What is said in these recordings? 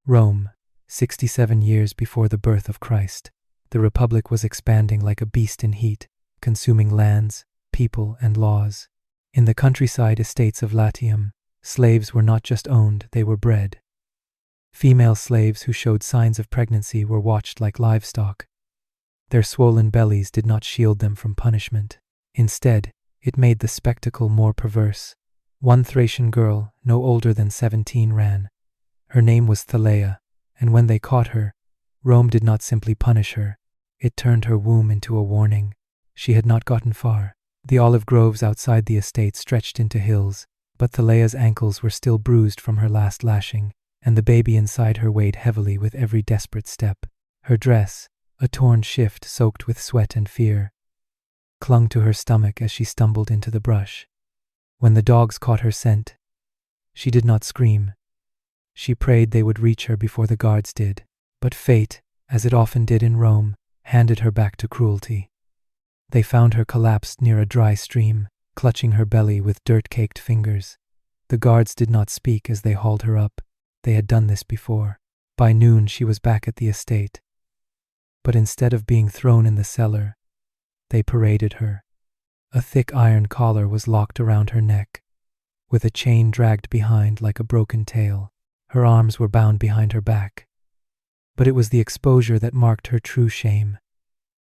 Rome, 67 years before the birth of Christ. The Republic was expanding like a beast in heat, consuming lands, people, and laws. In the countryside estates of Latium, slaves were not just owned, they were bred. Female slaves who showed signs of pregnancy were watched like livestock. Their swollen bellies did not shield them from punishment. Instead, it made the spectacle more perverse. One Thracian girl, no older than 17, ran. Her name was Thaleia, and when they caught her, Rome did not simply punish her, it turned her womb into a warning. She had not gotten far. The olive groves outside the estate stretched into hills, but Thaleia's ankles were still bruised from her last lashing, and the baby inside her weighed heavily with every desperate step. Her dress, a torn shift soaked with sweat and fear, clung to her stomach as she stumbled into the brush. When the dogs caught her scent, she did not scream. She prayed they would reach her before the guards did, but fate, as it often did in Rome, handed her back to cruelty. They found her collapsed near a dry stream, clutching her belly with dirt-caked fingers. The guards did not speak as they hauled her up. They had done this before. By noon she was back at the estate. But instead of being thrown in the cellar, they paraded her. A thick iron collar was locked around her neck, with a chain dragged behind like a broken tail. Her arms were bound behind her back. But it was the exposure that marked her true shame.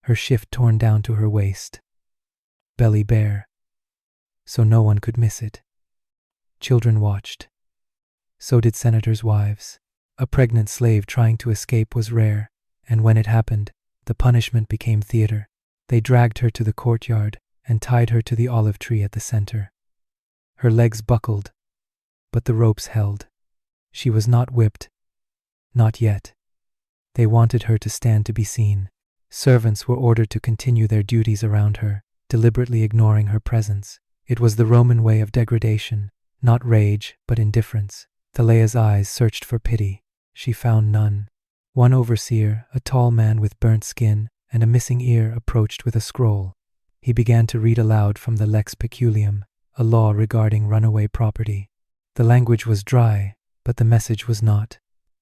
Her shift torn down to her waist, belly bare, so no one could miss it. Children watched. So did senators' wives. A pregnant slave trying to escape was rare, and when it happened, the punishment became theater. They dragged her to the courtyard and tied her to the olive tree at the center. Her legs buckled, but the ropes held. She was not whipped. Not yet. They wanted her to stand to be seen. Servants were ordered to continue their duties around her, deliberately ignoring her presence. It was the Roman way of degradation, not rage, but indifference. Thaleia's eyes searched for pity. She found none. One overseer, a tall man with burnt skin and a missing ear, approached with a scroll. He began to read aloud from the Lex Peculium, a law regarding runaway property. The language was dry, but the message was not.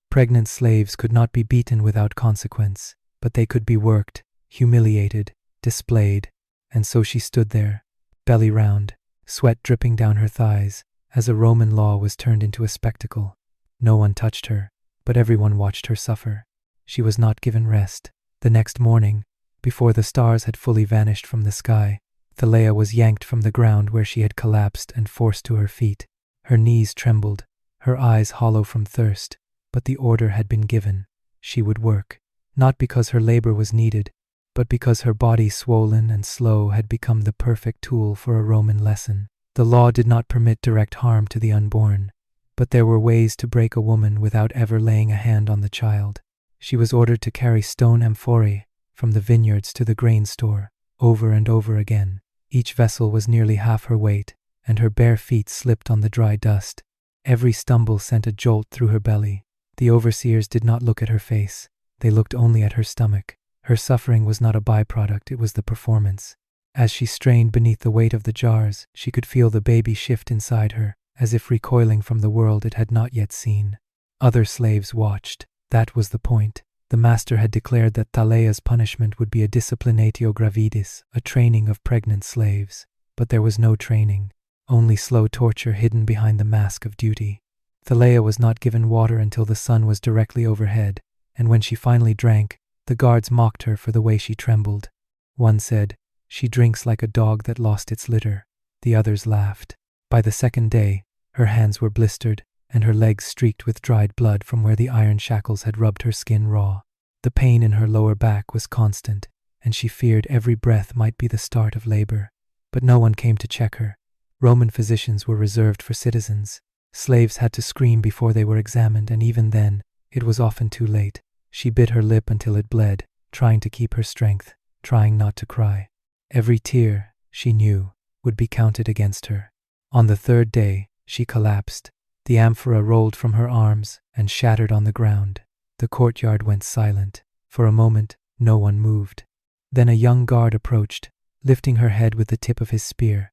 Pregnant slaves could not be beaten without consequence, but they could be worked, humiliated, displayed, and so she stood there, belly round, sweat dripping down her thighs, as a Roman law was turned into a spectacle. No one touched her, but everyone watched her suffer. She was not given rest. The next morning, before the stars had fully vanished from the sky, Thaleia was yanked from the ground where she had collapsed and forced to her feet. Her knees trembled, her eyes hollow from thirst, but the order had been given. She would work. Not because her labor was needed, but because her body, swollen and slow, had become the perfect tool for a Roman lesson. The law did not permit direct harm to the unborn, but there were ways to break a woman without ever laying a hand on the child. She was ordered to carry stone amphorae from the vineyards to the grain store, over and over again. Each vessel was nearly half her weight, and her bare feet slipped on the dry dust. Every stumble sent a jolt through her belly. The overseers did not look at her face. They looked only at her stomach. Her suffering was not a byproduct, it was the performance. As she strained beneath the weight of the jars, she could feel the baby shift inside her, as if recoiling from the world it had not yet seen. Other slaves watched. That was the point. The master had declared that Thaleia's punishment would be a disciplinatio gravidis, a training of pregnant slaves. But there was no training, only slow torture hidden behind the mask of duty. Thaleia was not given water until the sun was directly overhead, and when she finally drank, the guards mocked her for the way she trembled. One said, "She drinks like a dog that lost its litter." The others laughed. By the second day, her hands were blistered, and her legs streaked with dried blood from where the iron shackles had rubbed her skin raw. The pain in her lower back was constant, and she feared every breath might be the start of labor. But no one came to check her. Roman physicians were reserved for citizens. Slaves had to scream before they were examined, and even then, it was often too late. She bit her lip until it bled, trying to keep her strength, trying not to cry. Every tear, she knew, would be counted against her. On the third day, she collapsed. The amphora rolled from her arms and shattered on the ground. The courtyard went silent. For a moment, no one moved. Then a young guard approached, lifting her head with the tip of his spear.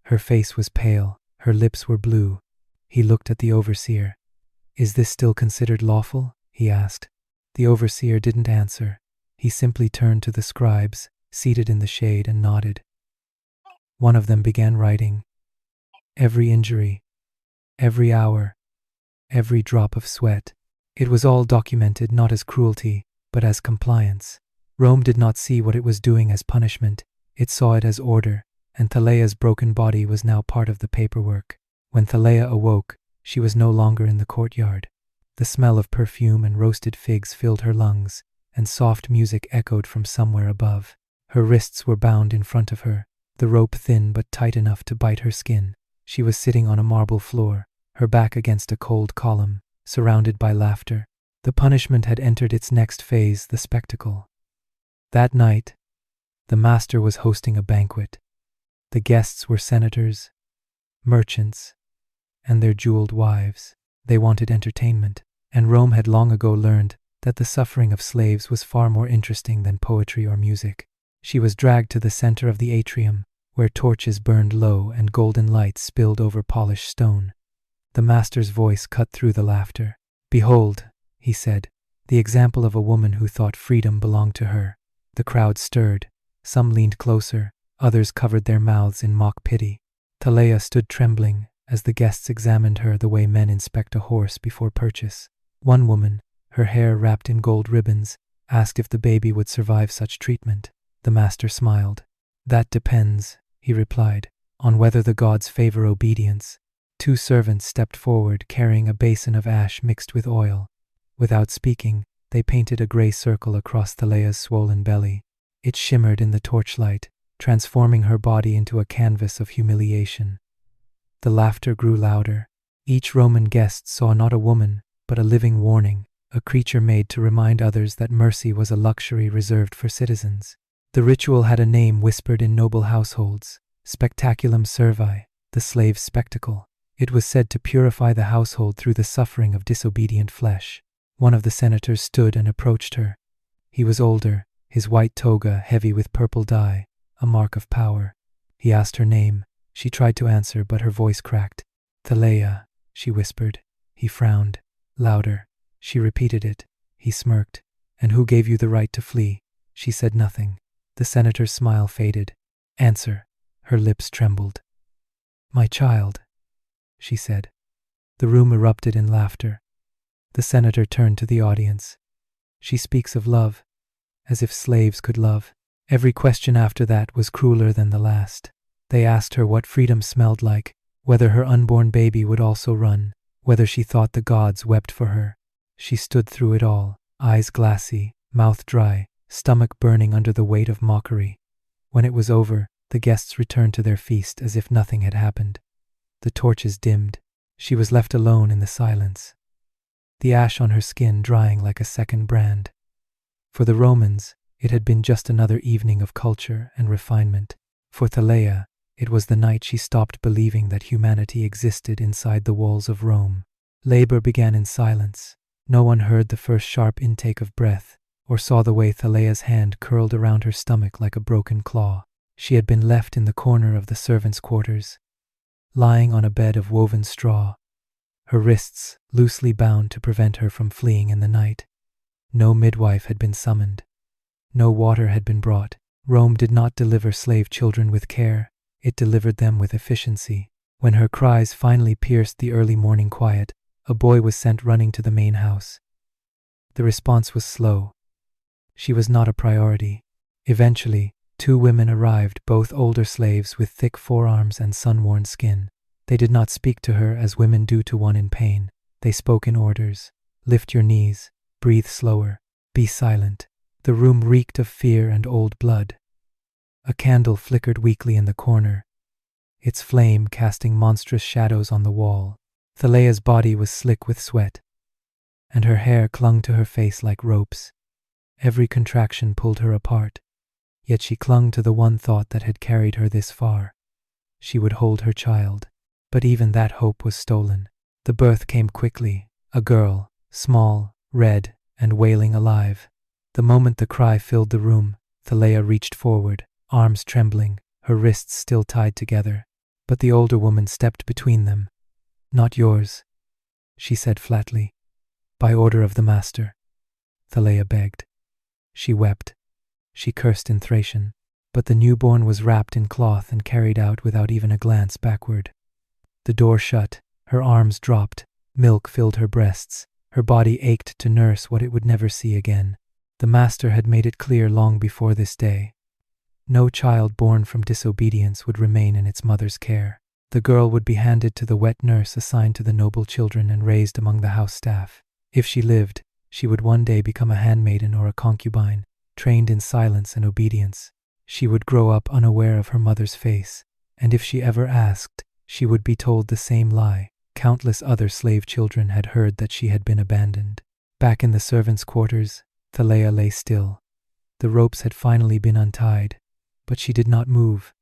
Her face was pale, her lips were blue. He looked at the overseer. "Is this still considered lawful?" he asked. The overseer didn't answer. He simply turned to the scribes, seated in the shade, and nodded. One of them began writing. Every injury, every hour, every drop of sweat. It was all documented not as cruelty, but as compliance. Rome did not see what it was doing as punishment, it saw it as order, and Thaleia's broken body was now part of the paperwork. When Thaleia awoke, she was no longer in the courtyard. The smell of perfume and roasted figs filled her lungs, and soft music echoed from somewhere above. Her wrists were bound in front of her, the rope thin but tight enough to bite her skin. She was sitting on a marble floor, her back against a cold column, surrounded by laughter. The punishment had entered its next phase, the spectacle. That night, the master was hosting a banquet. The guests were senators, merchants, and their jeweled wives. They wanted entertainment, and Rome had long ago learned that the suffering of slaves was far more interesting than poetry or music. She was dragged to the center of the atrium, where torches burned low and golden light spilled over polished stone. The master's voice cut through the laughter. "Behold," he said, "the example of a woman who thought freedom belonged to her." The crowd stirred. Some leaned closer, others covered their mouths in mock pity. Thaleia stood trembling as the guests examined her the way men inspect a horse before purchase. One woman, her hair wrapped in gold ribbons, asked if the baby would survive such treatment. The master smiled. "That depends," he replied, "on whether the gods favor obedience." Two servants stepped forward carrying a basin of ash mixed with oil. Without speaking, they painted a gray circle across Thaleia's swollen belly. It shimmered in the torchlight, transforming her body into a canvas of humiliation. The laughter grew louder. Each Roman guest saw not a woman, but a living warning, a creature made to remind others that mercy was a luxury reserved for citizens. The ritual had a name whispered in noble households: spectaculum servi, the slave's spectacle. It was said to purify the household through the suffering of disobedient flesh. One of the senators stood and approached her. He was older, his white toga heavy with purple dye, a mark of power. He asked her name. She tried to answer, but her voice cracked. "Thaleia," she whispered. He frowned. Louder. She repeated it. He smirked. "And who gave you the right to flee?" She said nothing. The senator's smile faded. "Answer." Her lips trembled. "My child," she said. The room erupted in laughter. The senator turned to the audience. "She speaks of love, as if slaves could love." Every question after that was crueler than the last. They asked her what freedom smelled like, whether her unborn baby would also run, whether she thought the gods wept for her. She stood through it all, eyes glassy, mouth dry, stomach burning under the weight of mockery. When it was over, the guests returned to their feast as if nothing had happened. The torches dimmed. She was left alone in the silence, the ash on her skin drying like a second brand. For the Romans, it had been just another evening of culture and refinement. For Thaleia, it was the night she stopped believing that humanity existed inside the walls of Rome. Labor began in silence. No one heard the first sharp intake of breath, or saw the way Thaleia's hand curled around her stomach like a broken claw. She had been left in the corner of the servants' quarters, lying on a bed of woven straw, her wrists loosely bound to prevent her from fleeing in the night. No midwife had been summoned. No water had been brought. Rome did not deliver slave children with care, it delivered them with efficiency. When her cries finally pierced the early morning quiet, a boy was sent running to the main house. The response was slow. She was not a priority. Eventually, two women arrived, both older slaves with thick forearms and sun-worn skin. They did not speak to her as women do to one in pain. They spoke in orders. "Lift your knees, breathe slower, be silent." The room reeked of fear and old blood. A candle flickered weakly in the corner, its flame casting monstrous shadows on the wall. Thaleia's body was slick with sweat, and her hair clung to her face like ropes. Every contraction pulled her apart, yet she clung to the one thought that had carried her this far. She would hold her child. But even that hope was stolen. The birth came quickly, a girl, small, red, and wailing alive. The moment the cry filled the room, Thaleia reached forward, arms trembling, her wrists still tied together. But the older woman stepped between them. "Not yours," she said flatly. By order of the master, Thaleia begged. She wept. She cursed in Thracian. But the newborn was wrapped in cloth and carried out without even a glance backward. The door shut, her arms dropped, milk filled her breasts, her body ached to nurse what it would never see again. The master had made it clear long before this day. No child born from disobedience would remain in its mother's care. The girl would be handed to the wet nurse assigned to the noble children and raised among the house staff. If she lived, she would one day become a handmaiden or a concubine, trained in silence and obedience. She would grow up unaware of her mother's face, and if she ever asked, she would be told the same lie. Countless other slave children had heard that she had been abandoned. Back in the servants' quarters, Thaleia lay still. The ropes had finally been untied, but she did not move.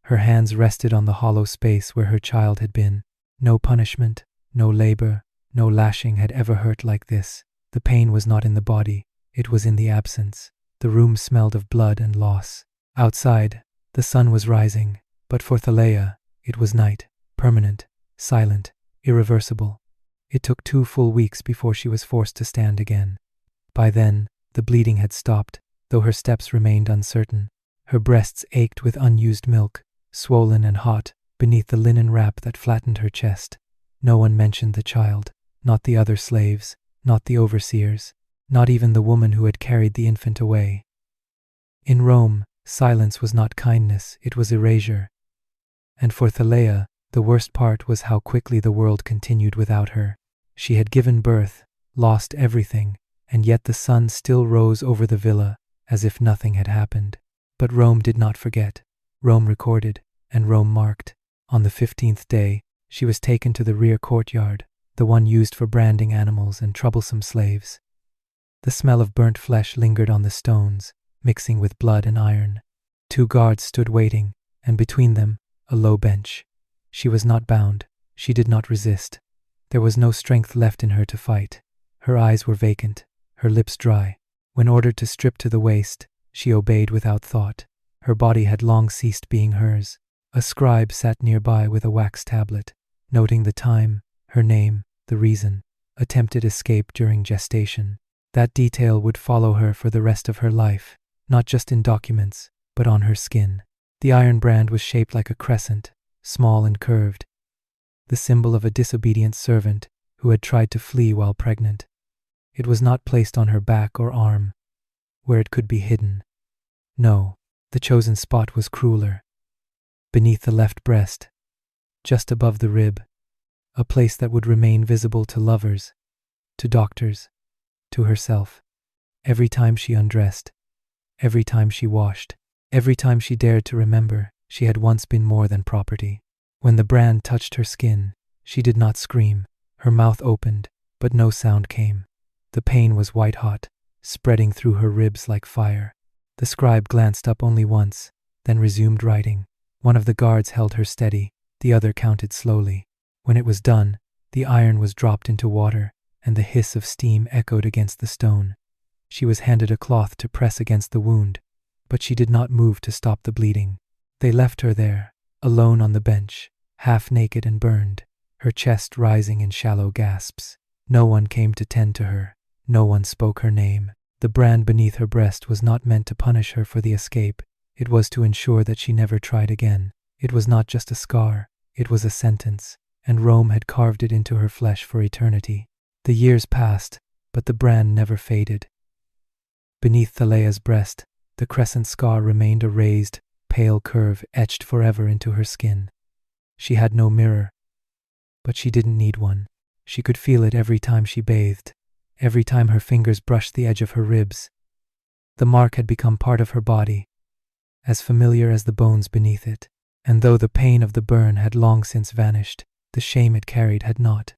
Her hands rested on the hollow space where her child had been. No punishment, no labor, no lashing had ever hurt like this. The pain was not in the body, it was in the absence. The room smelled of blood and loss. Outside, the sun was rising, but for Thaleia, it was night, permanent, silent, irreversible. It took 2 full weeks before she was forced to stand again. By then, the bleeding had stopped, though her steps remained uncertain. Her breasts ached with unused milk, swollen and hot, beneath the linen wrap that flattened her chest. No one mentioned the child, not the other slaves, not the overseers, not even the woman who had carried the infant away. In Rome, silence was not kindness, it was erasure. And for Thaleia, the worst part was how quickly the world continued without her. She had given birth, lost everything, and yet the sun still rose over the villa, as if nothing had happened. But Rome did not forget. Rome recorded, and Rome marked. On the 15th day, she was taken to the rear courtyard, the one used for branding animals and troublesome slaves. The smell of burnt flesh lingered on the stones, mixing with blood and iron. 2 guards stood waiting, and between them, a low bench. She was not bound. She did not resist. There was no strength left in her to fight. Her eyes were vacant, her lips dry. When ordered to strip to the waist, she obeyed without thought. Her body had long ceased being hers. A scribe sat nearby with a wax tablet, noting the time, her name, the reason. Attempted escape during gestation. That detail would follow her for the rest of her life, not just in documents, but on her skin. The iron brand was shaped like a crescent, small and curved, the symbol of a disobedient servant who had tried to flee while pregnant. It was not placed on her back or arm, where it could be hidden. No, the chosen spot was crueler. Beneath the left breast, just above the rib, a place that would remain visible to lovers, to doctors, to herself. Every time she undressed, every time she washed, every time she dared to remember, she had once been more than property. When the brand touched her skin, she did not scream. Her mouth opened, but no sound came. The pain was white-hot, spreading through her ribs like fire. The scribe glanced up only once, then resumed writing. One of the guards held her steady, the other counted slowly. When it was done, the iron was dropped into water, and the hiss of steam echoed against the stone. She was handed a cloth to press against the wound, but she did not move to stop the bleeding. They left her there, alone on the bench, half naked and burned, her chest rising in shallow gasps. No one came to tend to her. No one spoke her name. The brand beneath her breast was not meant to punish her for the escape. It was to ensure that she never tried again. It was not just a scar, it was a sentence, and Rome had carved it into her flesh for eternity. The years passed, but the brand never faded. Beneath Thaleia's breast, the crescent scar remained a raised, pale curve etched forever into her skin. She had no mirror, but she didn't need one. She could feel it every time she bathed, every time her fingers brushed the edge of her ribs. The mark had become part of her body, as familiar as the bones beneath it, and though the pain of the burn had long since vanished, the shame it carried had not.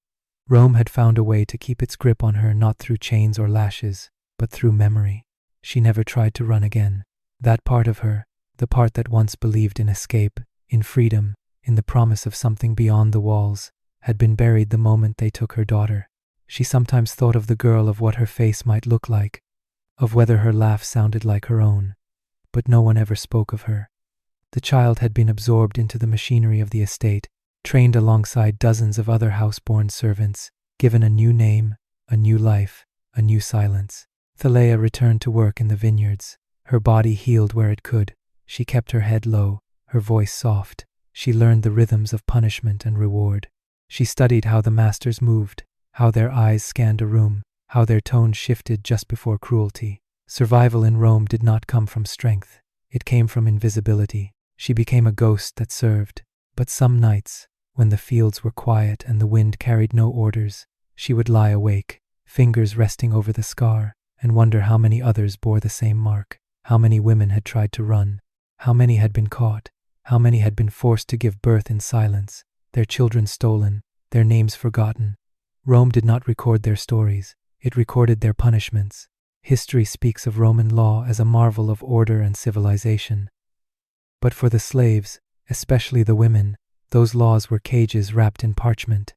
Rome had found a way to keep its grip on her, not through chains or lashes, but through memory. She never tried to run again. That part of her, the part that once believed in escape, in freedom, in the promise of something beyond the walls, had been buried the moment they took her daughter. She sometimes thought of the girl, of what her face might look like, of whether her laugh sounded like her own. But no one ever spoke of her. The child had been absorbed into the machinery of the estate, trained alongside dozens of other house-born servants, given a new name, a new life, a new silence. Thaleia returned to work in the vineyards. Her body healed where it could. She kept her head low, her voice soft. She learned the rhythms of punishment and reward. She studied how the masters moved, how their eyes scanned a room, how their tone shifted just before cruelty. Survival in Rome did not come from strength. It came from invisibility. She became a ghost that served. But some nights, when the fields were quiet and the wind carried no orders, she would lie awake, fingers resting over the scar, and wonder how many others bore the same mark. How many women had tried to run? How many had been caught? How many had been forced to give birth in silence, their children stolen, their names forgotten? Rome did not record their stories. It recorded their punishments. History speaks of Roman law as a marvel of order and civilization. But for the slaves, especially the women, those laws were cages wrapped in parchment.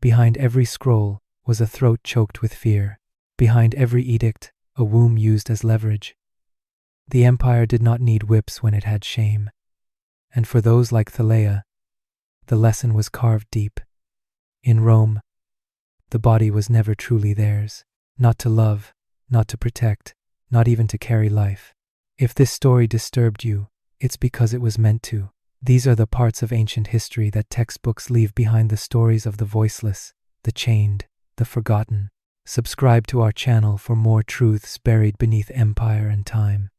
Behind every scroll was a throat choked with fear. Behind every edict, a womb used as leverage. The empire did not need whips when it had shame. And for those like Thaleia, the lesson was carved deep. In Rome, the body was never truly theirs, not to love, not to protect, not even to carry life. If this story disturbed you, it's because it was meant to. These are the parts of ancient history that textbooks leave behind, the stories of the voiceless, the chained, the forgotten. Subscribe to our channel for more truths buried beneath empire and time.